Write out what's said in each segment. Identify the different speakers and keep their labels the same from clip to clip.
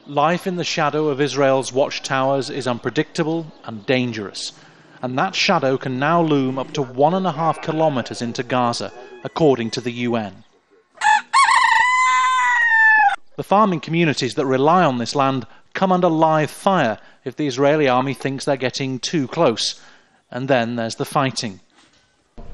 Speaker 1: Life in the shadow of Israel's watchtowers is unpredictable and dangerous. And that shadow can now loom up to 1.5 kilometers into Gaza, according to the UN. The farming communities that rely on this land come under live fire if the Israeli army thinks they're getting too close. And then there's the fighting.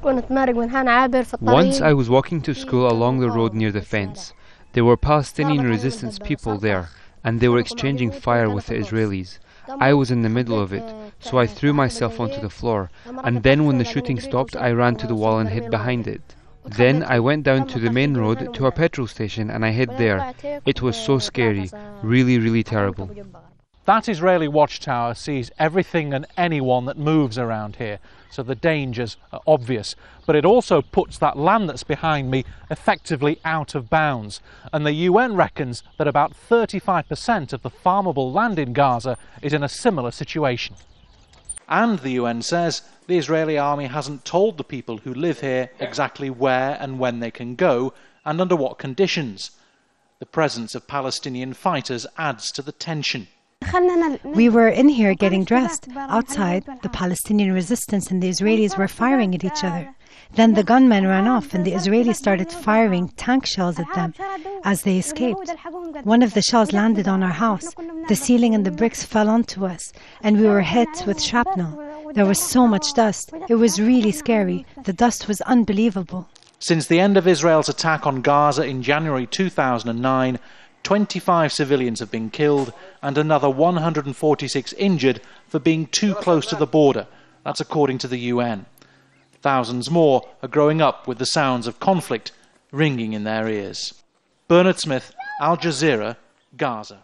Speaker 2: Once I was walking to school along the road near the fence. There were Palestinian resistance people there, and they were exchanging fire with the Israelis. I was in the middle of it, so I threw myself onto the floor, and then when the shooting stopped, I ran to the wall and hid behind it. Then I went down to the main road to a petrol station and I hid there. It was so scary, really, really terrible.
Speaker 1: That Israeli watchtower sees everything and anyone that moves around here, so the dangers are obvious. But it also puts that land that's behind me effectively out of bounds. And the UN reckons that about 35% of the farmable land in Gaza is in a similar situation. And the UN says the Israeli army hasn't told the people who live here exactly where and when they can go and under what conditions. The presence of Palestinian fighters adds to the tension.
Speaker 3: We were in here getting dressed. Outside, the Palestinian resistance and the Israelis were firing at each other. Then the gunmen ran off and the Israelis started firing tank shells at them as they escaped. One of the shells landed on our house. The ceiling and the bricks fell onto us and we were hit with shrapnel. There was so much dust. It was really scary. The dust was unbelievable.
Speaker 1: Since the end of Israel's attack on Gaza in January 2009, 25 civilians have been killed and another 146 injured for being too close to the border. That's according to the UN. Thousands more are growing up with the sounds of conflict ringing in their ears. Bernard Smith, Al Jazeera, Gaza.